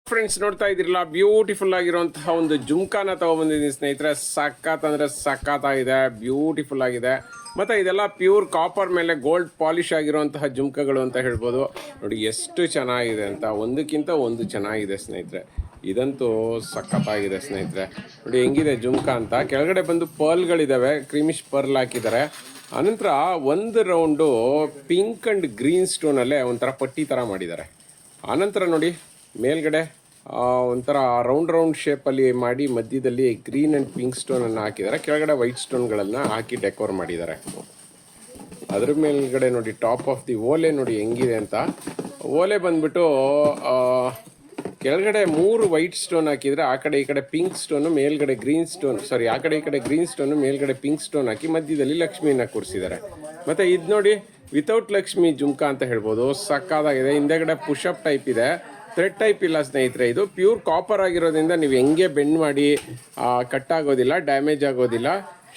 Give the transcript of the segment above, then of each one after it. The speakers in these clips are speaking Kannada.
ಫ್ರೆಂಡ್ಸ್ ನೋಡ್ತಾ ಇದ್ದಿರಲ್ಲ, ಬ್ಯೂಟಿಫುಲ್ ಆಗಿರುವಂತಹ ಒಂದು ಜುಮ್ಕಾನ ತಗೊಬಂದಿದ್ದೀನಿ ಸ್ನೇಹಿತರೆ. ಸಖತ್ ಅಂದರೆ ಸಖತ್ತಾಗಿದೆ, ಬ್ಯೂಟಿಫುಲ್ ಆಗಿದೆ. ಮತ್ತು ಇದೆಲ್ಲ ಪ್ಯೂರ್ ಕಾಪರ್ ಮೇಲೆ ಗೋಲ್ಡ್ ಪಾಲಿಶ್ ಆಗಿರುವಂತಹ ಜುಮ್ಕಗಳು ಅಂತ ಹೇಳ್ಬೋದು. ನೋಡಿ ಎಷ್ಟು ಚೆನ್ನಾಗಿದೆ ಅಂತ, ಒಂದಕ್ಕಿಂತ ಒಂದು ಚೆನ್ನಾಗಿದೆ ಸ್ನೇಹಿತರೆ. ಇದಂತೂ ಸಖತ್ತಾಗಿದೆ ಸ್ನೇಹಿತರೆ. ನೋಡಿ ಹೆಂಗಿದೆ ಜುಮ್ಕಾ ಅಂತ. ಕೆಳಗಡೆ ಬಂದು ಪರ್ಲ್ಗಳಿದ್ದಾವೆ, ಕ್ರೀಮಿಶ್ ಪರ್ಲ್ ಹಾಕಿದ್ದಾರೆ. ಆನಂತರ ಒಂದು ರೌಂಡು ಪಿಂಕ್ ಆ್ಯಂಡ್ ಗ್ರೀನ್ ಸ್ಟೋನಲ್ಲೇ ಒಂಥರ ಪಟ್ಟಿ ಥರ ಮಾಡಿದ್ದಾರೆ. ಆನಂತರ ನೋಡಿ ಮೇಲ್ಗಡೆ ಒಂಥರ ರೌಂಡ್ ಶೇಪಲ್ಲಿ ಮಾಡಿ ಮಧ್ಯದಲ್ಲಿ ಗ್ರೀನ್ ಆ್ಯಂಡ್ ಪಿಂಕ್ ಸ್ಟೋನನ್ನು ಹಾಕಿದ್ದಾರೆ. ಕೆಳಗಡೆ ವೈಟ್ ಸ್ಟೋನ್ಗಳನ್ನು ಹಾಕಿ ಡೆಕೋರ್ ಮಾಡಿದ್ದಾರೆ. ಅದ್ರ ಮೇಲ್ಗಡೆ ನೋಡಿ ಟಾಪ್ ಆಫ್ ದಿ ಓಲೆ ನೋಡಿ ಹೆಂಗಿದೆ ಅಂತ. ಓಲೆ ಬಂದ್ಬಿಟ್ಟು ಕೆಳಗಡೆ 3 ವೈಟ್ ಸ್ಟೋನ್ ಹಾಕಿದರೆ, ಆ ಕಡೆ ಈ ಕಡೆ ಪಿಂಕ್ ಸ್ಟೋನು, ಮೇಲ್ಗಡೆ ಗ್ರೀನ್ ಸ್ಟೋನ್, ಆ ಕಡೆ ಈ ಕಡೆ ಗ್ರೀನ್ ಸ್ಟೋನು, ಮೇಲ್ಗಡೆ ಪಿಂಕ್ ಸ್ಟೋನ್ ಹಾಕಿ ಮಧ್ಯದಲ್ಲಿ ಲಕ್ಷ್ಮಿನ ಕೂರಿಸಿದ್ದಾರೆ. ಮತ್ತು ಇದು ನೋಡಿ ವಿತೌಟ್ ಲಕ್ಷ್ಮಿ ಜುಮ್ಕಾ ಅಂತ ಹೇಳ್ಬೋದು. ಸಕ್ಕತ್ತಾಗಿದೆ. ಹಿಂದೆಗಡೆ ಪುಷಪ್ ಟೈಪ್ ಇದೆ, ಥ್ರೆಡ್ ಟೈಪ್ ಇಲ್ಲ ಸ್ನೇಹಿತರೆ. ಇದು ಪ್ಯೂರ್ ಕಾಪರ್ ಆಗಿರೋದ್ರಿಂದ ನೀವು ಹೆಂಗೆ ಬೆಂಡ್ ಮಾಡಿ ಕಟ್ ಆಗೋದಿಲ್ಲ, ಡ್ಯಾಮೇಜ್ ಆಗೋದಿಲ್ಲ,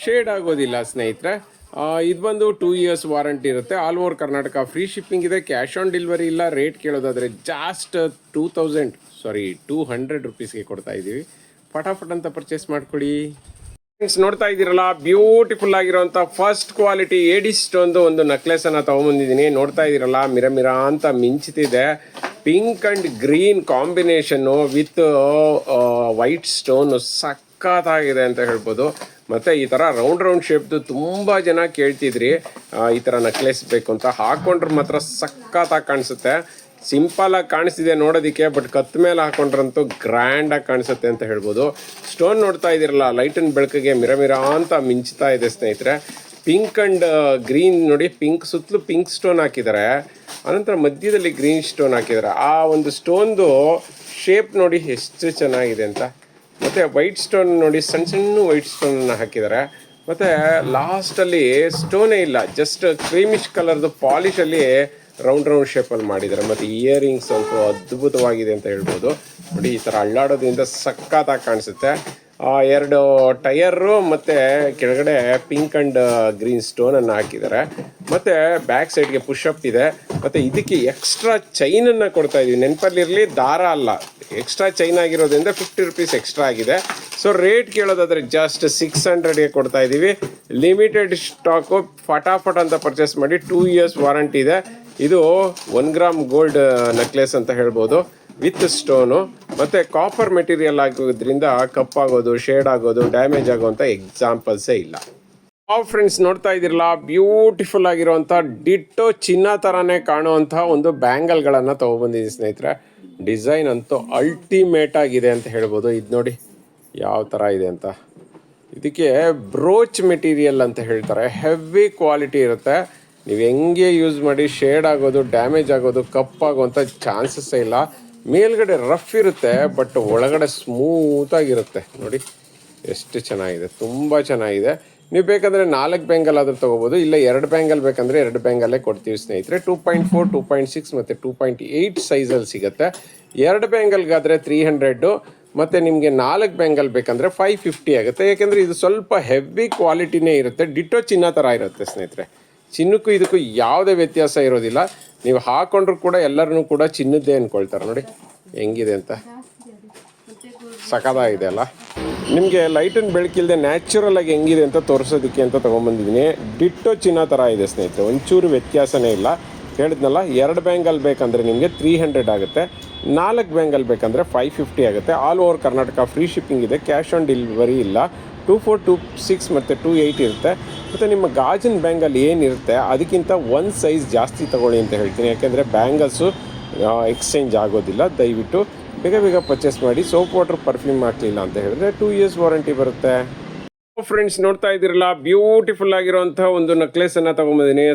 ಶೇಡ್ ಆಗೋದಿಲ್ಲ ಸ್ನೇಹಿತರೆ. ಇದು ಬಂದು 2 years ವಾರಂಟಿ ಇರುತ್ತೆ. All over Karnataka free shipping ಇದೆ, ಕ್ಯಾಶ್ ಆನ್ ಡೆಲಿವರಿ ಇಲ್ಲ. ರೇಟ್ ಕೇಳೋದಾದರೆ ಜಾಸ್ಟ್ 200 ರುಪೀಸ್ಗೆ ಕೊಡ್ತಾ ಇದ್ದೀವಿ. ಫಟಾಫಟ್ ಅಂತ ಪರ್ಚೇಸ್ ಮಾಡ್ಕೊಳ್ಳಿ. ಫ್ರೆಂಡ್ಸ್ ನೋಡ್ತಾ ಇದ್ದೀರಲ್ಲ, ಬ್ಯೂಟಿಫುಲ್ ಆಗಿರೋಂಥ ಫಸ್ಟ್ ಕ್ವಾಲಿಟಿ ಏಡಿ ಸ್ಟೋನ್ದು ಒಂದು ನೆಕ್ಲೆಸನ್ನು ತೊಗೊಂಬಂದಿದ್ದೀನಿ. ನೋಡ್ತಾ ಇದ್ದೀರಲ್ಲ, ಮಿರ ಅಂತ ಮಿಂಚ್ತಿದೆ. Pink and green combination with white stone ಸಖತ್ತಾಗಿದೆ ಅಂತ ಹೇಳ್ಬೋದು. ಮತ್ತು ಈ ಥರ ರೌಂಡ್ ಶೇಪ್ದು ತುಂಬ ಜನ ಕೇಳ್ತಿದ್ರಿ ಈ ಥರ ನೆಕ್ಲೆಸ್ ಬೇಕು ಅಂತ. ಹಾಕ್ಕೊಂಡ್ರೆ ಮಾತ್ರ ಸಖತ್ತಾಗಿ ಕಾಣಿಸುತ್ತೆ. ಸಿಂಪಲಾಗಿ ಕಾಣಿಸ್ತಿದೆ ನೋಡೋದಕ್ಕೆ, ಬಟ್ ಕತ್ತ ಮೇಲೆ ಹಾಕೊಂಡ್ರಂತೂ ಗ್ರ್ಯಾಂಡಾಗಿ ಕಾಣಿಸುತ್ತೆ ಅಂತ ಹೇಳ್ಬೋದು. ಸ್ಟೋನ್ ನೋಡ್ತಾ ಇದ್ದೀರಲ್ಲ, ಲೈಟ್ ಆ್ಯಂಡ್ ಬೆಳಕಿಗೆ ಮಿರ ಅಂತ ಮಿಂಚ್ತಾ ಇದೆ ಸ್ನೇಹಿತರೆ. ಪಿಂಕ್ ಆ್ಯಂಡ್ ಗ್ರೀನ್ ನೋಡಿ, ಪಿಂಕ್ ಸುತ್ತಲೂ ಪಿಂಕ್ ಸ್ಟೋನ್ ಹಾಕಿದ್ದಾರೆ, ಅನಂತರ ಮಧ್ಯದಲ್ಲಿ ಗ್ರೀನ್ ಸ್ಟೋನ್ ಹಾಕಿದ್ದಾರೆ. ಆ ಒಂದು ಸ್ಟೋನ್ದು ಶೇಪ್ ನೋಡಿ ಎಷ್ಟು ಚೆನ್ನಾಗಿದೆ ಅಂತ. ಮತ್ತು ವೈಟ್ ಸ್ಟೋನ್ ನೋಡಿ, ಸಣ್ಣ ವೈಟ್ ಸ್ಟೋನನ್ನು ಹಾಕಿದ್ದಾರೆ. ಮತ್ತು ಲಾಸ್ಟಲ್ಲಿ ಸ್ಟೋನೇ ಇಲ್ಲ, ಜಸ್ಟ್ ಕ್ರೀಮಿಶ್ ಕಲರ್ದು ಪಾಲಿಶಲ್ಲಿ ರೌಂಡ್ ಶೇಪಲ್ಲಿ ಮಾಡಿದ್ದಾರೆ. ಮತ್ತು ಇಯರಿಂಗ್ಸ್ ಅಂತೂ ಅದ್ಭುತವಾಗಿದೆ ಅಂತ ಹೇಳ್ಬೋದು. ನೋಡಿ ಈ ಥರ ಅಳ್ಳಾಡೋದ್ರಿಂದ ಸಖತ್ತಾಗಿ ಕಾಣಿಸುತ್ತೆ. 2 ಟಯರು ಮತ್ತು ಕೆಳಗಡೆ ಪಿಂಕ್ ಆ್ಯಂಡ್ ಗ್ರೀನ್ ಸ್ಟೋನನ್ನು ಹಾಕಿದ್ದಾರೆ. ಮತ್ತು ಬ್ಯಾಕ್ ಸೈಡ್ಗೆ ಪುಷಪ್ ಇದೆ. ಮತ್ತು ಇದಕ್ಕೆ ಎಕ್ಸ್ಟ್ರಾ ಚೈನನ್ನು ಕೊಡ್ತಾ ಇದ್ದೀವಿ. ನೆನಪಲ್ಲಿರಲಿ, ದಾರ ಅಲ್ಲ, ಎಕ್ಸ್ಟ್ರಾ ಚೈನ್ ಆಗಿರೋದ್ರಿಂದ 50 ರುಪೀಸ್ ಎಕ್ಸ್ಟ್ರಾ ಆಗಿದೆ. ಸೊ ರೇಟ್ ಕೇಳೋದಾದರೆ ಜಸ್ಟ್ 600ಗೆ ಕೊಡ್ತಾ ಇದ್ದೀವಿ. ಲಿಮಿಟೆಡ್ ಸ್ಟಾಕು, ಫಟಾಫಟ್ ಅಂತ ಪರ್ಚೇಸ್ ಮಾಡಿ. 2 years ವಾರಂಟಿ ಇದೆ. ಇದು 1 ಗ್ರಾಮ್ ಗೋಲ್ಡ್ ನೆಕ್ಲೆಸ್ ಅಂತ ಹೇಳ್ಬೋದು, ವಿತ್ ಸ್ಟೋನು. ಮತ್ತು ಕಾಪರ್ ಮೆಟೀರಿಯಲ್ ಆಗೋದ್ರಿಂದ ಕಪ್ಪಾಗೋದು, ಶೇಡ್ ಆಗೋದು, ಡ್ಯಾಮೇಜ್ ಆಗೋವಂಥ ಎಕ್ಸಾಂಪಲ್ಸೇ ಇಲ್ಲ. ಫ್ರೆಂಡ್ಸ್ ನೋಡ್ತಾ ಇದ್ದೀರಲ್ಲ, ಬ್ಯೂಟಿಫುಲ್ ಆಗಿರುವಂಥ ಡಿಟ್ಟೋ ಚಿನ್ನ ಥರನೇ ಕಾಣುವಂಥ ಒಂದು ಬ್ಯಾಂಗಲ್ಗಳನ್ನು ತೊಗೊಬಂದಿದ್ದೀನಿ ಸ್ನೇಹಿತರೆ. ಡಿಸೈನ್ ಅಂತೂ ಅಲ್ಟಿಮೇಟ್ ಆಗಿದೆ ಅಂತ ಹೇಳ್ಬೋದು. ಇದು ನೋಡಿ ಯಾವ ಥರ ಇದೆ ಅಂತ. ಇದಕ್ಕೆ ಬ್ರೋಚ್ ಮೆಟೀರಿಯಲ್ ಅಂತ ಹೇಳ್ತಾರೆ. ಹೆವಿ ಕ್ವಾಲಿಟಿ ಇರುತ್ತೆ. ನೀವು ಹೆಂಗೆ ಯೂಸ್ ಮಾಡಿ ಶೇಡ್ ಆಗೋದು, ಡ್ಯಾಮೇಜ್ ಆಗೋದು, ಕಪ್ಪಾಗುವಂಥ ಚಾನ್ಸಸ್ಸೇ ಇಲ್ಲ. ಮೇಲ್ಗಡೆ ರಫ್ ಇರುತ್ತೆ, ಬಟ್ ಒಳಗಡೆ ಸ್ಮೂತಾಗಿರುತ್ತೆ. ನೋಡಿ ಎಷ್ಟು ಚೆನ್ನಾಗಿದೆ, ತುಂಬ ಚೆನ್ನಾಗಿದೆ. ನೀವು ಬೇಕಂದರೆ 4 ಬ್ಯಾಂಗಲ್ ಆದರೂ ತೊಗೋಬೋದು, ಇಲ್ಲ 2 ಬ್ಯಾಂಗಲ್ ಬೇಕಂದರೆ 2 ಬ್ಯಾಂಗಲ್ಲೇ ಕೊಡ್ತೀವಿ ಸ್ನೇಹಿತರೆ. 2.4, 2.6 ಮತ್ತು 2.8 ಸೈಜಲ್ಲಿ ಸಿಗುತ್ತೆ. 2 ಬ್ಯಾಂಗಲ್ಗಾದರೆ 300, ಮತ್ತು ನಿಮಗೆ 4 ಬ್ಯಾಂಗಲ್ ಬೇಕಂದರೆ 550 ಆಗುತ್ತೆ. ಯಾಕೆಂದರೆ ಇದು ಸ್ವಲ್ಪ ಹೆವಿ ಕ್ವಾಲಿಟಿನೇ ಇರುತ್ತೆ. ಡಿಟ್ಟೋ ಚಿನ್ನ ಥರ ಇರುತ್ತೆ ಸ್ನೇಹಿತರೆ. ಚಿನ್ನಕ್ಕೂ ಇದಕ್ಕೂ ಯಾವುದೇ ವ್ಯತ್ಯಾಸ ಇರೋದಿಲ್ಲ. ನೀವು ಹಾಕೊಂಡ್ರು ಕೂಡ ಎಲ್ಲರನ್ನೂ ಕೂಡ ಚಿನ್ನದ್ದೇ ಅಂದ್ಕೊಳ್ತಾರೆ. ನೋಡಿ ಹೆಂಗಿದೆ ಅಂತ, ಸಖತ್ತಾಗಿದೆ ಅಲ್ಲ. ನಿಮಗೆ ಲೈಟ್ ಆ್ಯಂಡ್ ಬೆಳಕಿಲ್ಲದೆ ನ್ಯಾಚುರಲ್ ಆಗಿ ಹೆಂಗಿದೆ ಅಂತ ತೋರಿಸೋದಕ್ಕೆ ಅಂತ ತೊಗೊಂಬಂದಿದ್ದೀನಿ. ಡಿಟ್ಟೋ ಚಿನ್ನ ಥರ ಇದೆ ಸ್ನೇಹಿತರೆ, ಒಂಚೂರು ವ್ಯತ್ಯಾಸನೇ ಇಲ್ಲ. ಹೇಳಿದ್ನಲ್ಲ, 2 ಬ್ಯಾಂಗಲ್ ಬೇಕಂದರೆ ನಿಮಗೆ 300 ಆಗುತ್ತೆ, 4 ಬ್ಯಾಂಗಲ್ ಬೇಕಂದರೆ 550 ಆಗುತ್ತೆ. All over Karnataka free shipping ಇದೆ, ಕ್ಯಾಶ್ ಆನ್ ಡೆಲಿವರಿ ಇಲ್ಲ. 24, 26 ಮತ್ತು 28 ಇರುತ್ತೆ. ಮತ್ತು ನಿಮ್ಮ ಗಾಜಿನ ಬ್ಯಾಂಗಲ್ ಏನಿರುತ್ತೆ ಅದಕ್ಕಿಂತ 1 ಸೈಜ್ ಜಾಸ್ತಿ ತೊಗೊಳ್ಳಿ ಅಂತ ಹೇಳ್ತೀನಿ. ಯಾಕೆಂದರೆ ಬ್ಯಾಂಗಲ್ಸು ಎಕ್ಸ್ಚೇಂಜ್ ಆಗೋದಿಲ್ಲ. ದಯವಿಟ್ಟು ಬೇಗ ಪರ್ಚೇಸ್ ಮಾಡಿ. ಸೋಪ್ ವಾಟರ್ ಪರ್ಫ್ಯೂಮ್ ಹಾಕಲಿಲ್ಲ ಅಂತ ಹೇಳಿದ್ರೆ 2 years ವಾರಂಟಿ ಬರುತ್ತೆ. ಫ್ರೆಂಡ್ಸ್ ನೋಡ್ತಾ ಇದ್ದೀರಲ್ಲ, ಬ್ಯೂಟಿಫುಲ್ ಆಗಿರೋಂಥ ಒಂದು ನೆಕ್ಲೆಸನ್ನು ತೊಗೊಂಬಂದಿನಿ.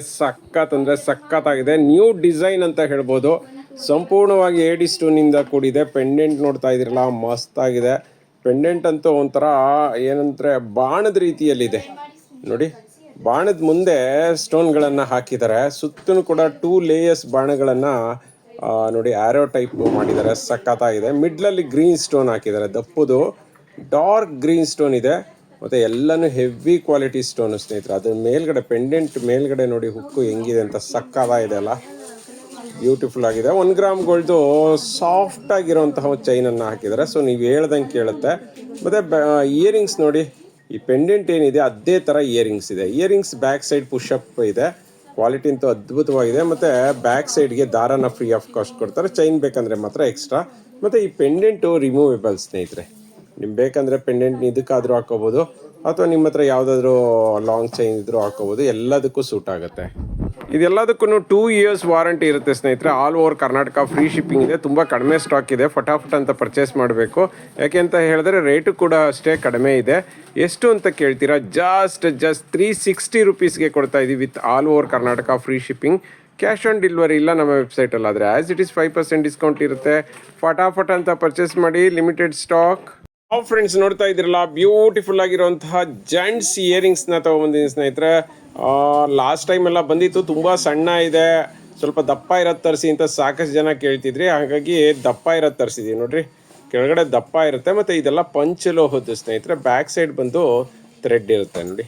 ಸಖತ್ತಾಗಿದೆ. ನ್ಯೂ ಡಿಸೈನ್ ಅಂತ ಹೇಳ್ಬೋದು. ಸಂಪೂರ್ಣವಾಗಿ ಏಡಿ ಸ್ಟೋನಿಂದ ಕೂಡಿದೆ. ಪೆಂಡೆಂಟ್ ನೋಡ್ತಾ ಇದ್ದೀರಲ್ಲ, ಮಸ್ತಾಗಿದೆ. ಪೆಂಡೆಂಟ್ ಅಂತೂ ಒಂಥರ ಏನಂದರೆ ಬಾಣದ ರೀತಿಯಲ್ಲಿದೆ ನೋಡಿ. ಬಾಣದ ಮುಂದೆ ಸ್ಟೋನ್ಗಳನ್ನು ಹಾಕಿದ್ದಾರೆ, ಸುತ್ತಲೂ ಕೂಡ 2 ಲೇಯರ್ಸ್ ಬಾಣಗಳನ್ನು ನೋಡಿ ಆ್ಯರೋ ಟೈಪ್ ಮಾಡಿದ್ದಾರೆ. ಸಖತ್ತಾಗಿದೆ. ಮಿಡ್ಲಲ್ಲಿ ಗ್ರೀನ್ ಸ್ಟೋನ್ ಹಾಕಿದ್ದಾರೆ, ದಪ್ಪದು ಡಾರ್ಕ್ ಗ್ರೀನ್ ಸ್ಟೋನ್ ಇದೆ. ಮತ್ತು ಎಲ್ಲನೂ ಹೆವಿ ಕ್ವಾಲಿಟಿ ಸ್ಟೋನು ಸ್ನೇಹಿತರೆ. ಅದ್ರ ಮೇಲ್ಗಡೆ ಪೆಂಡೆಂಟ್ ಮೇಲ್ಗಡೆ ನೋಡಿ ಹುಕ್ಕು ಹೆಂಗಿದೆ ಅಂತ, ಸಖತ್ತಾಗಿದೆ ಅಲ್ಲ. ಬ್ಯೂಟಿಫುಲ್ ಆಗಿದೆ. 1 ಗ್ರಾಮ್ ಗೋಲ್ಡ್ದು ಸಾಫ್ಟ್ ಆಗಿರೋಂತಹ ಚೈನನ್ನು ಹಾಕಿದ್ದಾರೆ. ಸೊ ನೀವು ಹೇಳ್ದಂಗೆ ಕೇಳುತ್ತೆ. ಮತ್ತು ಇಯರಿಂಗ್ಸ್ ನೋಡಿ, ಈ ಪೆಂಡೆಂಟ್ ಏನಿದೆ ಅದೇ ಥರ ಇಯರಿಂಗ್ಸ್ ಇದೆ. ಇಯರಿಂಗ್ಸ್ ಬ್ಯಾಕ್ ಸೈಡ್ ಪುಷಪ್ ಇದೆ. ಕ್ವಾಲಿಟಿ ಅಂತೂ ಅದ್ಭುತವಾಗಿದೆ. ಮತ್ತು ಬ್ಯಾಕ್ ಸೈಡ್ಗೆ ದಾರನ ಫ್ರೀ ಆಫ್ ಕಾಸ್ಟ್ ಕೊಡ್ತಾರೆ. ಚೈನ್ ಬೇಕಂದರೆ ಮಾತ್ರ ಎಕ್ಸ್ಟ್ರಾ. ಮತ್ತು ಈ ಪೆಂಡೆಂಟು ರಿಮೂವೇಬಲ್ ಸ್ನೇಹಿತರೆ. ನಿಮ್ಗೆ ಬೇಕಂದರೆ ಪೆಂಡೆಂಟ್ ಇದಕ್ಕಾದರೂ ಹಾಕೋಬೋದು, ಅಥವಾ ನಿಮ್ಮ ಹತ್ರ ಯಾವುದಾದ್ರೂ ಲಾಂಗ್ ಚೈನ್ ಇದ್ರೂ ಹಾಕೋಬೋದು. ಎಲ್ಲದಕ್ಕೂ ಸೂಟ್ ಆಗುತ್ತೆ. ಇದೆಲ್ಲದಕ್ಕೂ 2 years ವಾರಂಟಿ ಇರುತ್ತೆ ಸ್ನೇಹಿತರೆ. All over Karnataka free shipping ಇದೆ. ತುಂಬ ಕಡಿಮೆ ಸ್ಟಾಕ್ ಇದೆ. ಫಟಾಫಟ್ ಅಂತ ಪರ್ಚೇಸ್ ಮಾಡಬೇಕು. ಯಾಕೆ ಅಂತ ಹೇಳಿದ್ರೆ ರೇಟು ಕೂಡ ಅಷ್ಟೇ ಕಡಿಮೆ ಇದೆ. ಎಷ್ಟು ಅಂತ ಕೇಳ್ತೀರಾ? ಜಸ್ಟ್ 360 ರುಪೀಸ್ಗೆ ಕೊಡ್ತಾ ಇದ್ದೀವಿ with all over Karnataka free shipping. Cash on delivery ಇಲ್ಲ ನಮ್ಮ ವೆಬ್ಸೈಟಲ್ಲಿ. ಆದರೆ ಆ್ಯಸ್ ಇಟ್ ಈಸ್ 5% ಡಿಸ್ಕೌಂಟ್ ಇರುತ್ತೆ. ಫಟಾಫಟ್ ಅಂತ ಪರ್ಚೇಸ್ ಮಾಡಿ, ಲಿಮಿಟೆಡ್ ಸ್ಟಾಕ್. ಫ್ರೆಂಡ್ಸ್ ನೋಡ್ತಾ ಇದ್ದೀರಲ್ಲ, ಬ್ಯೂಟಿಫುಲ್ ಆಗಿರುವಂತಹ ಜೆಂಟ್ಸ್ ಇಯರಿಂಗ್ಸ್ನ ತೊಗೊಂಬಂದಿದ್ದೀನಿ ಸ್ನೇಹಿತರೆ. ಲಾಸ್ಟ್ ಟೈಮ್ ಎಲ್ಲ ಬಂದಿತ್ತು, ತುಂಬ ಸಣ್ಣ ಇದೆ, ಸ್ವಲ್ಪ ದಪ್ಪ ಇರೋದು ತರಿಸಿ ಅಂತ ಸಾಕಷ್ಟು ಜನ ಕೇಳ್ತಿದ್ರಿ. ಹಾಗಾಗಿ ದಪ್ಪ ಇರೋದು ತರಿಸಿದ್ದೀವಿ ನೋಡ್ರಿ. ಕೆಳಗಡೆ ದಪ್ಪ ಇರುತ್ತೆ. ಮತ್ತು ಇದೆಲ್ಲ ಪಂಚಲೋಹದ್ದು ಸ್ನೇಹಿತರೆ. ಬ್ಯಾಕ್ ಸೈಡ್ ಬಂದು ಥ್ರೆಡ್ ಇರುತ್ತೆ ನೋಡಿ,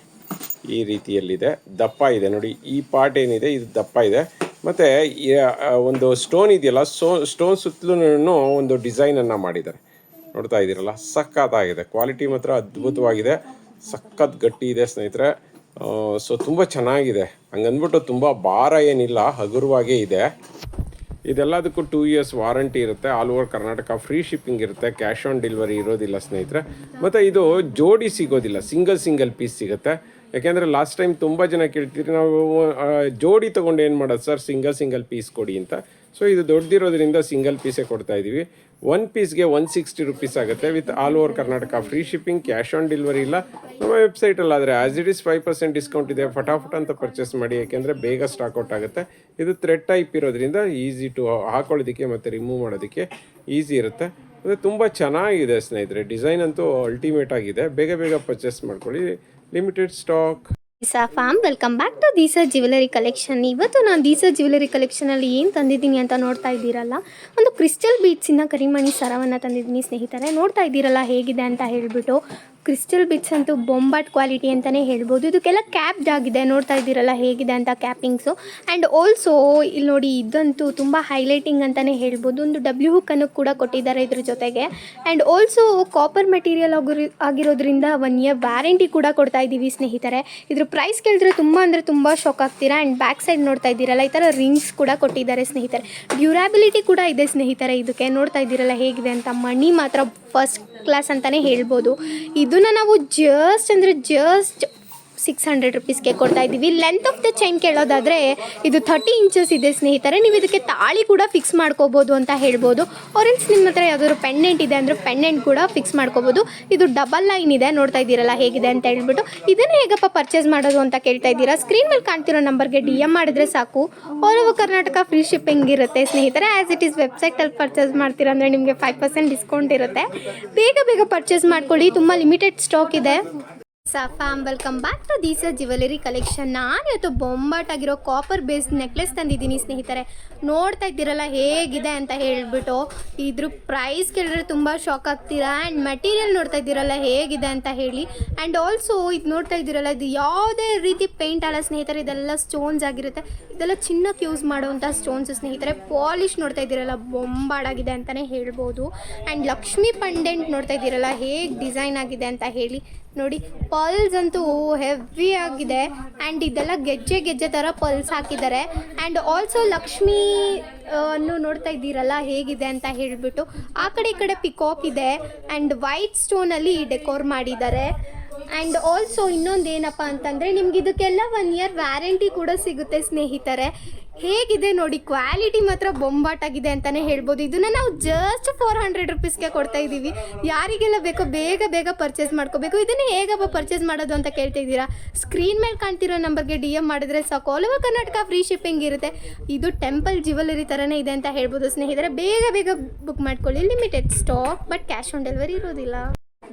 ಈ ರೀತಿಯಲ್ಲಿದೆ. ದಪ್ಪ ಇದೆ ನೋಡಿ, ಈ ಪಾರ್ಟ್ ಏನಿದೆ ಇದು ದಪ್ಪ ಇದೆ. ಮತ್ತು ಒಂದು ಸ್ಟೋನ್ ಇದೆಯಲ್ಲ, ಸ್ಟೋನ್ ಸುತ್ತಲೂ ಒಂದು ಡಿಸೈನನ್ನು ಮಾಡಿದ್ದಾರೆ. ನೋಡ್ತಾ ಇದ್ದೀರಲ್ಲ, ಸಖತ್ತಾಗಿದೆ. ಕ್ವಾಲಿಟಿ ಮಾತ್ರ ಅದ್ಭುತವಾಗಿದೆ. ಸಖತ್ ಗಟ್ಟಿ ಇದೆ ಸ್ನೇಹಿತರೆ. ಸೊ ತುಂಬ ಚೆನ್ನಾಗಿದೆ. ಹಂಗಂದ್ಬಿಟ್ಟು ತುಂಬ ಭಾರ ಏನಿಲ್ಲ, ಹಗುರವಾಗೇ ಇದೆ. ಇದೆಲ್ಲದಕ್ಕೂ 2 years ವಾರಂಟಿ ಇರುತ್ತೆ. All over Karnataka free shipping ಇರುತ್ತೆ. ಕ್ಯಾಶ್ ಆನ್ ಡೆಲಿವರಿ ಇರೋದಿಲ್ಲ ಸ್ನೇಹಿತರೆ. ಮತ್ತು ಇದು ಜೋಡಿ ಸಿಗೋದಿಲ್ಲ, ಸಿಂಗಲ್ ಪೀಸ್ ಸಿಗುತ್ತೆ. ಯಾಕೆಂದರೆ ಲಾಸ್ಟ್ ಟೈಮ್ ತುಂಬ ಜನ ಕೇಳ್ತೀರಿ, ನಾವು ಜೋಡಿ ತೊಗೊಂಡು ಏನು ಮಾಡೋದು ಸರ್, ಸಿಂಗಲ್ ಪೀಸ್ ಕೊಡಿ ಅಂತ. ಸೊ ಇದು ದೊಡ್ಡದಿರೋದ್ರಿಂದ ಸಿಂಗಲ್ ಪೀಸೇ ಕೊಡ್ತಾ ಇದ್ದೀವಿ. 1 ಪೀಸ್ಗೆ 160 ರುಪೀಸ್ ಆಗುತ್ತೆ with all over Karnataka free shipping. Cash on delivery ಇಲ್ಲ ನಮ್ಮ ವೆಬ್ಸೈಟಲ್ಲಿ. ಆದರೆ ಆ್ಯಸ್ ಇಟ್ ಈಸ್ 5% ಡಿಸ್ಕೌಂಟ್ ಇದೆ. ಫಟಾಫಟ್ ಅಂತ ಪರ್ಚೇಸ್ ಮಾಡಿ, ಯಾಕೆಂದರೆ ಬೇಗ ಸ್ಟಾಕ್ ಔಟ್ ಆಗುತ್ತೆ. ಇದು ಥ್ರೆಡ್ ಟೈಪ್ ಇರೋದ್ರಿಂದ ಈಸಿ ಟು ಹಾಕೊಳ್ಳೋದಕ್ಕೆ ಮತ್ತು ರಿಮೂವ್ ಮಾಡೋದಕ್ಕೆ ಈಸಿ ಇರುತ್ತೆ. ಮತ್ತು ತುಂಬ ಚೆನ್ನಾಗಿದೆ ಸ್ನೇಹಿತರೆ. ಡಿಸೈನ್ ಅಂತೂ ಅಲ್ಟಿಮೇಟ್ ಆಗಿದೆ. ಬೇಗ ಪರ್ಚೇಸ್ ಮಾಡ್ಕೊಳ್ಳಿ, ಲಿಮಿಟೆಡ್ ಸ್ಟಾಕ್. ದಿಸಾ ಫ್ಯಾಮ್, ವೆಲ್ಕಮ್ ಬ್ಯಾಕ್ ಟು ದಿಸಾ ಜ್ಯುವೆಲರಿ ಕಲೆಕ್ಷನ್. ಇವತ್ತು ನಾನು ದಿಸಾ ಜ್ಯುವೆಲರಿ ಕಲೆಕ್ಷನಲ್ಲಿ ಏನು ತಂದಿದ್ದೀನಿ ಅಂತ ನೋಡ್ತಾ ಇದ್ದೀರಲ್ಲ, ಒಂದು ಕ್ರಿಸ್ಟಲ್ ಬೀಡ್ಸಿನ ಕರಿಮಣಿ ಸರವನ್ನು ತಂದಿದ್ದೀನಿ ಸ್ನೇಹಿತರೆ. ನೋಡ್ತಾ ಇದ್ದೀರಲ್ಲ ಹೇಗಿದೆ ಅಂತ ಹೇಳಿಬಿಟ್ಟು. ಕ್ರಿಸ್ಟಲ್ ಬೀಡ್ಸ್ ಅಂತೂ ಬೊಂಬಾಟ್ ಕ್ವಾಲಿಟಿ ಅಂತಲೇ ಹೇಳ್ಬೋದು. ಇದಕ್ಕೆಲ್ಲ ಕ್ಯಾಪ್ಡ್ ಆಗಿದೆ. ನೋಡ್ತಾ ಇದ್ದೀರಲ್ಲ ಹೇಗಿದೆ ಅಂತ ಕ್ಯಾಪಿಂಗ್ಸು. ಆ್ಯಂಡ್ ಆಲ್ಸೋ ಇಲ್ಲಿ ನೋಡಿ, ಇದಂತೂ ತುಂಬ ಹೈಲೈಟಿಂಗ್ ಅಂತಲೇ ಹೇಳ್ಬೋದು. ಒಂದು ಡಬ್ಲ್ಯೂ ಹುಕ್ಕನ್ನು ಕೂಡ ಕೊಟ್ಟಿದ್ದಾರೆ ಇದ್ರ ಜೊತೆಗೆ. ಆ್ಯಂಡ್ ಆಲ್ಸೋ ಕಾಪರ್ ಮೆಟೀರಿಯಲ್ ಆಗಿರೋದ್ರಿಂದ 1 year ವ್ಯಾರಂಟಿ ಕೂಡ ಕೊಡ್ತಾ ಇದ್ದೀವಿ ಸ್ನೇಹಿತರೆ. ಇದ್ರ ಪ್ರೈಸ್ ಕೇಳಿದ್ರೆ ತುಂಬ ಶಾಕ್ ಆಗ್ತೀರಾ. ಆ್ಯಂಡ್ ಬ್ಯಾಕ್ ಸೈಡ್ ನೋಡ್ತಾ ಇದ್ದೀರಲ್ಲ, ಈ ಥರ ರಿಂಗ್ಸ್ ಕೂಡ ಕೊಟ್ಟಿದ್ದಾರೆ ಸ್ನೇಹಿತರೆ. ಡ್ಯೂರಾಬಿಲಿಟಿ ಕೂಡ ಇದೆ ಸ್ನೇಹಿತರೆ ಇದಕ್ಕೆ. ನೋಡ್ತಾ ಇದ್ದೀರಲ್ಲ ಹೇಗಿದೆ ಅಂತ. ಮಣಿ ಮಾತ್ರ ಫಸ್ಟ್ ಕ್ಲಾಸ್ ಅಂತಲೇ ಹೇಳ್ಬೋದು. ಇದನ್ನು ನಾವು ಜಸ್ಟ್ 600 ರುಪೀಸ್ಗೆ ಕೊಡ್ತಾ ಇದ್ದೀವಿ. ಲೆಂತ್ ಆಫ್ ದ ಚೈನ್ ಕೇಳೋದಾದರೆ ಇದು 30 inches ಇದೆ ಸ್ನೇಹಿತರೆ. ನೀವು ಇದಕ್ಕೆ ತಾಳಿ ಕೂಡ ಫಿಕ್ಸ್ ಮಾಡ್ಕೋಬೋದು ಅಂತ ಹೇಳ್ಬೋದು. ಆರೆಂಜ್ ನಿಮ್ಮ ಹತ್ರ ಯಾವುದಾದ್ರು ಪೆಂಡೆಂಟ್ ಇದೆ ಅಂದರೆ ಪೆಂಡೆಂಟ್ ಕೂಡ ಫಿಕ್ಸ್ ಮಾಡ್ಕೋಬೋದು. ಇದು ಡಬಲ್ ಲೈನ್ ಇದೆ. ನೋಡ್ತಾ ಇದ್ದೀರಲ್ಲ ಹೇಗಿದೆ ಅಂತ ಹೇಳ್ಬಿಟ್ಟು. ಇದನ್ನು ಹೇಗಪ್ಪ ಪರ್ಚೇಸ್ ಮಾಡೋದು ಅಂತ ಕೇಳ್ತಾ ಇದ್ದೀರಾ? ಸ್ಕ್ರೀನ್ ಮೇಲೆ ಕಾಣ್ತಿರೋ ನಂಬರ್ಗೆ DM ಮಾಡಿದ್ರೆ ಸಾಕು. All over Karnataka free shipping ಇರುತ್ತೆ ಸ್ನೇಹಿತರೆ. ಆ್ಯಸ್ ಇಟ್ ಈಸ್ ವೆಬ್ಸೈಟಲ್ಲಿ ಪರ್ಚೇಸ್ ಮಾಡ್ತೀರಾ ಅಂದರೆ ನಿಮಗೆ 5% ಡಿಸ್ಕೌಂಟ್ ಇರುತ್ತೆ. ಬೇಗ ಪರ್ಚೇಸ್ ಮಾಡ್ಕೊಳ್ಳಿ. ತುಂಬ ಲಿಮಿಟೆಡ್ ಸ್ಟಾಕ್ ಇದೆ. ಫ್ಯಾಮ್, ವೆಲ್ಕಮ್ ಬ್ಯಾಕ್ ಟು ದಿಸಾ ಜ್ಯುವೆಲರಿ ಕಲೆಕ್ಷನ್. ನಾನು ಇವತ್ತು ಬೊಂಬಾಟ್ ಆಗಿರೋ ಕಾಪರ್ ಬೇಸ್ಡ್ ನೆಕ್ಲೆಸ್ ತಂದಿದ್ದೀನಿ ಸ್ನೇಹಿತರೆ. ನೋಡ್ತಾ ಇದ್ದೀರಲ್ಲ ಹೇಗಿದೆ ಅಂತ ಹೇಳ್ಬಿಟ್ಟು. ಇದ್ರ ಪ್ರೈಸ್ ಕೇಳಿದ್ರೆ ತುಂಬ ಶಾಕ್ ಆಗ್ತೀರಾ. ಆ್ಯಂಡ್ ಮೆಟೀರಿಯಲ್ ನೋಡ್ತಾ ಇದ್ದೀರಲ್ಲ ಹೇಗಿದೆ ಅಂತ ಹೇಳಿ. ಆ್ಯಂಡ್ ಆಲ್ಸೋ ಇದು ನೋಡ್ತಾ ಇದ್ದೀರಲ್ಲ, ಇದು ಯಾವುದೇ ರೀತಿ ಪೇಂಟ್ ಅಲ್ಲ ಸ್ನೇಹಿತರೆ. ಇದೆಲ್ಲ ಸ್ಟೋನ್ಸ್ ಆಗಿರುತ್ತೆ. ಇದೆಲ್ಲ ಚಿನ್ನಕ್ಕೆ ಯೂಸ್ ಮಾಡುವಂಥ ಸ್ಟೋನ್ಸ್ ಸ್ನೇಹಿತರೆ. ಪಾಲಿಶ್ ನೋಡ್ತಾ ಇದ್ದೀರಲ್ಲ ಬೊಂಬಾಡಾಗಿದೆ ಅಂತಲೇ ಹೇಳ್ಬೋದು. ಆ್ಯಂಡ್ ಲಕ್ಷ್ಮಿ ಪಂಡೆಂಟ್ ನೋಡ್ತಾ ಇದ್ದೀರಲ್ಲ ಹೇಗೆ ಡಿಸೈನ್ ಆಗಿದೆ ಅಂತ ಹೇಳಿ. ನೋಡಿ, ಪಲ್ಸ್ ಅಂತೂ ಹೆವಿ ಆಗಿದೆ. ಆ್ಯಂಡ್ ಇದೆಲ್ಲ ಗೆಜ್ಜೆ ಥರ ಪಲ್ಸ್ ಹಾಕಿದ್ದಾರೆ. ಆ್ಯಂಡ್ ಆಲ್ಸೋ ಲಕ್ಷ್ಮೀ ಅನ್ನು ನೋಡ್ತಾ ಇದ್ದೀರಲ್ಲ ಹೇಗಿದೆ ಅಂತ ಹೇಳಿಬಿಟ್ಟು. ಆ ಕಡೆ ಈ ಕಡೆ ಪಿಕಾಕ್ ಇದೆ. ಆ್ಯಂಡ್ ವೈಟ್ ಸ್ಟೋನಲ್ಲಿ ಡೆಕೋರ್ ಮಾಡಿದ್ದಾರೆ. ಆ್ಯಂಡ್ ಆಲ್ಸೋ ಇನ್ನೊಂದು ಏನಪ್ಪ ಅಂತಂದರೆ, ನಿಮ್ಗೆ ಇದಕ್ಕೆಲ್ಲ 1 year ವ್ಯಾರಂಟಿ ಕೂಡ ಸಿಗುತ್ತೆ ಸ್ನೇಹಿತರೆ. ಹೇಗಿದೆ ನೋಡಿ, ಕ್ವಾಲಿಟಿ ಮಾತ್ರ ಬೊಂಬಾಟಾಗಿದೆ ಅಂತಲೇ ಹೇಳ್ಬೋದು. ಇದನ್ನು ನಾವು ಜಸ್ಟ್ 400 ರುಪೀಸ್ಗೆ ಕೊಡ್ತಾ ಇದ್ದೀವಿ. ಯಾರಿಗೆಲ್ಲ ಬೇಕೋ ಬೇಗ ಪರ್ಚೇಸ್ ಮಾಡ್ಕೋಬೇಕು. ಇದನ್ನು ಹೇಗಪ್ಪ ಪರ್ಚೇಸ್ ಮಾಡೋದು ಅಂತ ಕೇಳ್ತಾ ಇದ್ದೀರಾ? ಸ್ಕ್ರೀನ್ ಮೇಲೆ ಕಾಣ್ತಿರೋ ನಂಬರ್ಗೆ DM ಮಾಡಿದ್ರೆ ಸಾಕು. All over Karnataka free shipping ಇರುತ್ತೆ. ಇದು ಟೆಂಪಲ್ ಜ್ಯುವೆಲರಿ ಥರನೇ ಇದೆ ಅಂತ ಹೇಳ್ಬೋದು ಸ್ನೇಹಿತರೆ. ಬೇಗ ಬುಕ್ ಮಾಡ್ಕೊಳ್ಳಿ. Limited stock, but cash on delivery ಇರೋದಿಲ್ಲ.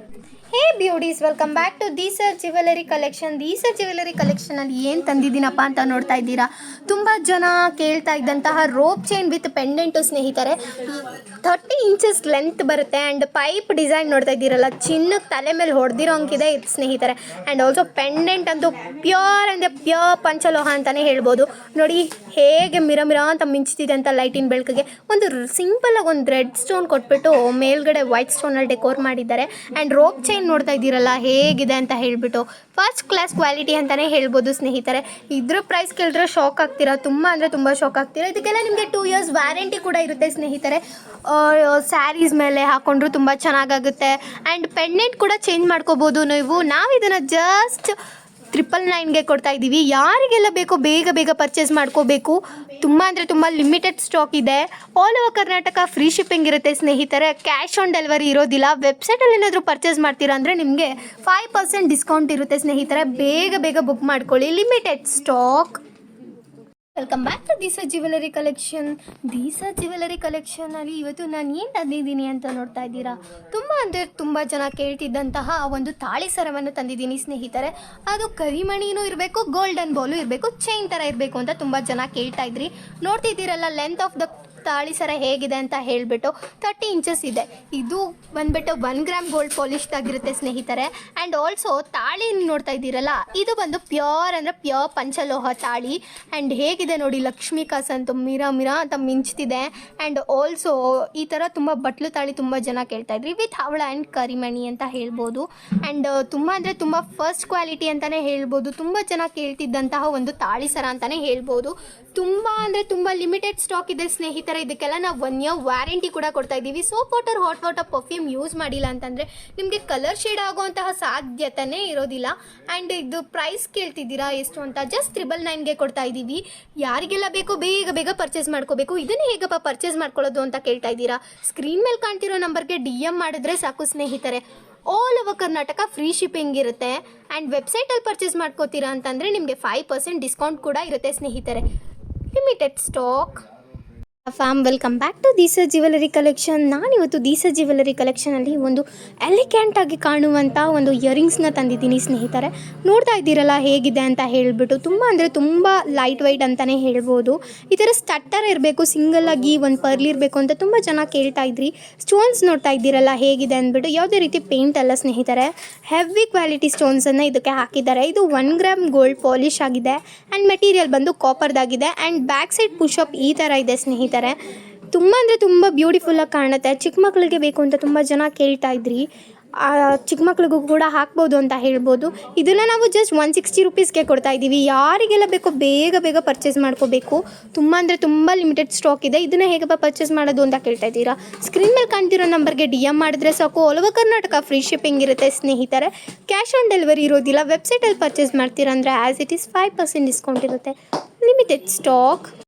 Hey beauties, welcome back to ದೀಸರ್ ಜ್ಯುವೆಲರಿ ಕಲೆಕ್ಷನ್. ದೀಸರ್ ಜ್ಯುವೆಲರಿ ಕಲೆಕ್ಷನಲ್ಲಿ ಏನು ತಂದಿದ್ದೀನಪ್ಪ ಅಂತ ನೋಡ್ತಾ ಇದ್ದೀರಾ. ತುಂಬ ಜನ ಕೇಳ್ತಾ ಇದ್ದಂತಹ ರೋಪ್ ಚೈನ್ ವಿತ್ ಪೆಂಡೆಂಟು ಸ್ನೇಹಿತರೆ. 30 ಇಂಚಸ್ ಲೆಂತ್ ಬರುತ್ತೆ ಆ್ಯಂಡ್ ಪೈಪ್ ಡಿಸೈನ್ ನೋಡ್ತಾ ಇದ್ದೀರಲ್ಲ, ಚಿನ್ನಕ್ಕೆ ತಲೆ ಮೇಲೆ ಹೊಡೆದಿರೋ ಹಂಗಿದೆ ಇದು ಸ್ನೇಹಿತರೆ. ಆ್ಯಂಡ್ ಆಲ್ಸೋ ಪೆಂಡೆಂಟ್ ಅಂತೂ ಪ್ಯೂರ್ ಅಂದರೆ ಪ್ಯೂರ್ ಪಂಚಲೋಹ ಅಂತಲೇ ಹೇಳ್ಬೋದು. ನೋಡಿ ಹೇಗೆ ಮಿರ ಅಂತ ಮಿಂಚ್ತಿದೆ ಅಂತ ಲೈಟಿನ ಬೆಳಕಿಗೆ. ಒಂದು ಸಿಂಪಲಾಗಿ ಒಂದು ರೆಡ್ ಸ್ಟೋನ್ ಕೊಟ್ಬಿಟ್ಟು ಮೇಲ್ಗಡೆ ವೈಟ್ ಸ್ಟೋನಲ್ಲಿ ಡೆಕೋರ್ ಮಾಡಿದ್ದಾರೆ. ಆ್ಯಂಡ್ ರೋಪ್ ಚೈನ್ ನೋಡ್ತಾ ಇದ್ದೀರಲ್ಲ ಹೇಗಿದೆ ಅಂತ ಹೇಳ್ಬಿಟ್ಟು ಫಸ್ಟ್ ಕ್ಲಾಸ್ ಕ್ವಾಲಿಟಿ ಅಂತಲೇ ಹೇಳ್ಬೋದು ಸ್ನೇಹಿತರೆ. ಇದ್ರ ಪ್ರೈಸ್ ಕೇಳಿದ್ರೆ ಶಾಕ್ ಆಗ್ತೀರಾ, ತುಂಬ ಅಂದರೆ ತುಂಬ ಶಾಕ್ ಆಗ್ತೀರಾ. ಇದಕ್ಕೆಲ್ಲ ನಿಮಗೆ 2 years ವ್ಯಾರಂಟಿ ಕೂಡ ಇರುತ್ತೆ ಸ್ನೇಹಿತರೆ. ಸ್ಯಾರೀಸ್ ಮೇಲೆ ಹಾಕೊಂಡ್ರು ತುಂಬ ಚೆನ್ನಾಗಾಗುತ್ತೆ. ಆ್ಯಂಡ್ ಪೆಂಡೆಂಟ್ ಕೂಡ ಚೇಂಜ್ ಮಾಡ್ಕೋಬೋದು ನೀವು. ನಾವು ಇದನ್ನು ಜಸ್ಟ್ 999ಗೆ ಕೊಡ್ತಾ ಇದ್ದೀವಿ. ಯಾರಿಗೆಲ್ಲ ಬೇಕೋ ಬೇಗ ಪರ್ಚೇಸ್ ಮಾಡ್ಕೋಬೇಕು. ತುಂಬ ಅಂದರೆ ತುಂಬ ಲಿಮಿಟೆಡ್ ಸ್ಟಾಕ್ ಇದೆ. All over Karnataka free shipping ಇರುತ್ತೆ ಸ್ನೇಹಿತರೆ. ಕ್ಯಾಶ್ ಆನ್ ಡೆಲಿವರಿ ಇರೋದಿಲ್ಲ. ವೆಬ್ಸೈಟಲ್ಲಿ ಏನಾದರೂ ಪರ್ಚೇಸ್ ಮಾಡ್ತೀರಾ ಅಂದರೆ ನಿಮಗೆ 5% ಡಿಸ್ಕೌಂಟ್ ಇರುತ್ತೆ ಸ್ನೇಹಿತರೆ. ಬೇಗ ಬುಕ್ ಮಾಡ್ಕೊಳ್ಳಿ, limited stock. Welcome back to ದೀಸರ್ ಜ್ಯುವೆಲರಿ ಕಲೆಕ್ಷನ್. ದೀಸರ್ ಜ್ಯುವೆಲರಿ ಕಲೆಕ್ಷನಲ್ಲಿ ಇವತ್ತು ನಾನು ಏನು ತಂದಿದ್ದೀನಿ ಅಂತ ನೋಡ್ತಾ ಇದ್ದೀರಾ. ತುಂಬ ಅಂದರೆ ತುಂಬ ಜನ ಕೇಳ್ತಿದ್ದಂತಹ ಒಂದು ತಾಳಿ ಸರವನ್ನು ತಂದಿದ್ದೀನಿ ಸ್ನೇಹಿತರೆ. ಅದು ಕರಿಮಣಿನೂ ಇರಬೇಕು, ಗೋಲ್ಡನ್ ಬಾಲು ಇರಬೇಕು, ಚೈನ್ ಥರ ಇರಬೇಕು ಅಂತ ತುಂಬ ಜನ ಕೇಳ್ತಾ ಇದ್ರಿ. ನೋಡ್ತಿದ್ದೀರಲ್ಲ ಲೆಂತ್ ಆಫ್ ದ ತಾಳಿ ಸರ ಹೇಗಿದೆ ಅಂತ ಹೇಳಿಬಿಟ್ಟು 30 ಇಂಚಸ್ ಇದೆ. ಇದು ಬಂದ್ಬಿಟ್ಟು 1 ಗ್ರಾಮ್ ಗೋಲ್ಡ್ ಪಾಲಿಶ್ದಾಗಿರುತ್ತೆ ಸ್ನೇಹಿತರೆ. ಆ್ಯಂಡ್ ಆಲ್ಸೋ ತಾಳಿ ನೋಡ್ತಾ ಇದ್ದೀರಲ್ಲ, ಇದು ಬಂದು ಪ್ಯೂರ್ ಅಂದರೆ ಪ್ಯೂರ್ ಪಂಚಲೋಹ ತಾಳಿ. ಆ್ಯಂಡ್ ಹೇಗಿದೆ ನೋಡಿ, ಲಕ್ಷ್ಮೀ ಕಾಸು ಅಂತೂ ಮಿರ ಅಂತ ಮಿಂಚ್ತಿದೆ. ಆ್ಯಂಡ್ ಆಲ್ಸೋ ಈ ಥರ ತುಂಬ ಬಟ್ಲು ತಾಳಿ ತುಂಬ ಜನ ಕೇಳ್ತಾ ಇದ್ರಿ ವಿತ್ ಹವಳ ಆ್ಯಂಡ್ ಕರಿಮಣಿ ಅಂತ ಹೇಳ್ಬೋದು. ಆ್ಯಂಡ್ ತುಂಬ ಅಂದರೆ ತುಂಬ ಫಸ್ಟ್ ಕ್ವಾಲಿಟಿ ಅಂತಲೇ ಹೇಳ್ಬೋದು. ತುಂಬ ಜನ ಕೇಳ್ತಿದ್ದಂತಹ ಒಂದು ತಾಳಿ ಸರ ಅಂತಲೇ ಹೇಳ್ಬೋದು. ತುಂಬ ಅಂದರೆ ತುಂಬ ಲಿಮಿಟೆಡ್ ಸ್ಟಾಕ್ ಇದೆ ಸ್ನೇಹಿತರೆ. ಇದಕ್ಕೆಲ್ಲ ನಾವು 1 year ವ್ಯಾರಂಟಿ ಕೂಡ ಕೊಡ್ತಾ ಇದ್ದೀವಿ. Soap water, hot water, perfume use ಮಾಡಿಲ್ಲ ಅಂತಂದರೆ ನಿಮಗೆ ಕಲರ್ ಶೇಡ್ ಆಗುವಂತಹ ಸಾಧ್ಯತೆಯೇ ಇರೋದಿಲ್ಲ. ಆ್ಯಂಡ್ ಇದು ಪ್ರೈಸ್ ಕೇಳ್ತಿದ್ದೀರಾ ಎಷ್ಟು ಅಂತ, ಜಸ್ಟ್ 999ಗೆ ಕೊಡ್ತಾ ಇದ್ದೀವಿ. ಯಾರಿಗೆಲ್ಲ ಬೇಕೋ ಬೇಗ ಪರ್ಚೇಸ್ ಮಾಡ್ಕೋಬೇಕು. ಇದನ್ನೇ ಹೇಗಪ್ಪ ಪರ್ಚೇಸ್ ಮಾಡ್ಕೊಳ್ಳೋದು ಅಂತ ಕೇಳ್ತಾ ಇದ್ದೀರಾ. ಸ್ಕ್ರೀನ್ ಮೇಲೆ ಕಾಣ್ತಿರೋ ನಂಬರ್ಗೆ DM ಮಾಡಿದ್ರೆ ಸಾಕು ಸ್ನೇಹಿತರೆ. All over Karnataka free shipping ಇರುತ್ತೆ. ಆ್ಯಂಡ್ ವೆಬ್ಸೈಟಲ್ಲಿ ಪರ್ಚೇಸ್ ಮಾಡ್ಕೋತೀರಾ ಅಂತಂದರೆ ನಿಮಗೆ 5% ಡಿಸ್ಕೌಂಟ್ ಕೂಡ ಇರುತ್ತೆ ಸ್ನೇಹಿತರೆ. Limited stock. Fam, welcome back to ದೀಸರ್ ಜ್ಯುವೆಲರಿ ಕಲೆಕ್ಷನ್. ನಾನಿವತ್ತು ದೀಸರ್ ಜ್ಯುವೆಲರಿ ಕಲೆಕ್ಷನಲ್ಲಿ ಒಂದು ಎಲಿಗ್ಯಾಂಟಾಗಿ ಕಾಣುವಂಥ ಒಂದು ಇಯರಿಂಗ್ಸ್ನ ತಂದಿದ್ದೀನಿ ಸ್ನೇಹಿತರೆ. ನೋಡ್ತಾ ಇದ್ದೀರಲ್ಲ ಹೇಗಿದೆ ಅಂತ ಹೇಳಿಬಿಟ್ಟು. ತುಂಬ ಅಂದರೆ ತುಂಬ ಲೈಟ್ ವೈಟ್ ಅಂತಲೇ ಹೇಳ್ಬೋದು. ಈ ಥರ ಸ್ಟಟ್ಟರ್ ಇರಬೇಕು, ಸಿಂಗಲ್ಲಾಗಿ ಒಂದು ಪರ್ಲ್ ಇರಬೇಕು ಅಂತ ತುಂಬ ಜನ ಕೇಳ್ತಾ ಇದ್ರಿ. ಸ್ಟೋನ್ಸ್ ನೋಡ್ತಾ ಇದ್ದೀರಲ್ಲ ಹೇಗಿದೆ ಅಂದ್ಬಿಟ್ಟು. ಯಾವುದೇ ರೀತಿ ಪೇಂಟ್ ಅಲ್ಲ ಸ್ನೇಹಿತರೆ, ಹೆವಿ ಕ್ವಾಲಿಟಿ ಸ್ಟೋನ್ಸನ್ನು ಇದಕ್ಕೆ ಹಾಕಿದ್ದಾರೆ. ಇದು 1 ಗ್ರಾಮ್ ಗೋಲ್ಡ್ ಪಾಲಿಶ್ ಆಗಿದೆ. ಆ್ಯಂಡ್ ಮೆಟೀರಿಯಲ್ ಬಂದು ಕಾಪರ್ದಾಗಿದೆ. ಆ್ಯಂಡ್ ಬ್ಯಾಕ್ ಸೈಡ್ ಪುಷಪ್ ಈ ಥರ ಇದೆ ಸ್ನೇಹಿತರೆ. ತುಂಬ ಅಂದರೆ ತುಂಬ ಬ್ಯೂಟಿಫುಲ್ಲಾಗಿ ಕಾಣುತ್ತೆ. ಚಿಕ್ಕ ಮಕ್ಕಳಿಗೆ ಬೇಕು ಅಂತ ತುಂಬ ಜನ ಕೇಳ್ತಾ ಇದ್ರಿ. ಚಿಕ್ಕ ಮಕ್ಳಿಗೂ ಕೂಡ ಹಾಕ್ಬೋದು ಅಂತ ಹೇಳ್ಬೋದು. ಇದನ್ನು ನಾವು ಜಸ್ಟ್ 160 ರುಪೀಸ್ಗೆ ಕೊಡ್ತಾ ಇದ್ದೀವಿ. ಯಾರಿಗೆಲ್ಲ ಬೇಕೋ ಬೇಗ ಪರ್ಚೇಸ್ ಮಾಡ್ಕೋಬೇಕು. ತುಂಬ ಅಂದರೆ ತುಂಬ ಲಿಮಿಟೆಡ್ ಸ್ಟಾಕ್ ಇದೆ. ಇದನ್ನು ಹೇಗಪ್ಪ ಪರ್ಚೇಸ್ ಮಾಡೋದು ಅಂತ ಕೇಳ್ತಾ ಇದ್ದೀರಾ. ಸ್ಕ್ರೀನ್ ಮೇಲೆ ಕಾಣ್ತಿರೋ ನಂಬರ್ಗೆ DM ಮಾಡಿದ್ರೆ ಸಾಕು. All over Karnataka free shipping ಇರುತ್ತೆ ಸ್ನೇಹಿತರೆ. ಕ್ಯಾಶ್ ಆನ್ ಡೆಲಿವರಿ ಇರೋದಿಲ್ಲ. ವೆಬ್ಸೈಟಲ್ಲಿ ಪರ್ಚೇಸ್ ಮಾಡ್ತೀರಾ ಅಂದರೆ ಆ್ಯಸ್ ಇಟ್ ಈಸ್ 5% ಡಿಸ್ಕೌಂಟ್ ಇರುತ್ತೆ. Limited stock.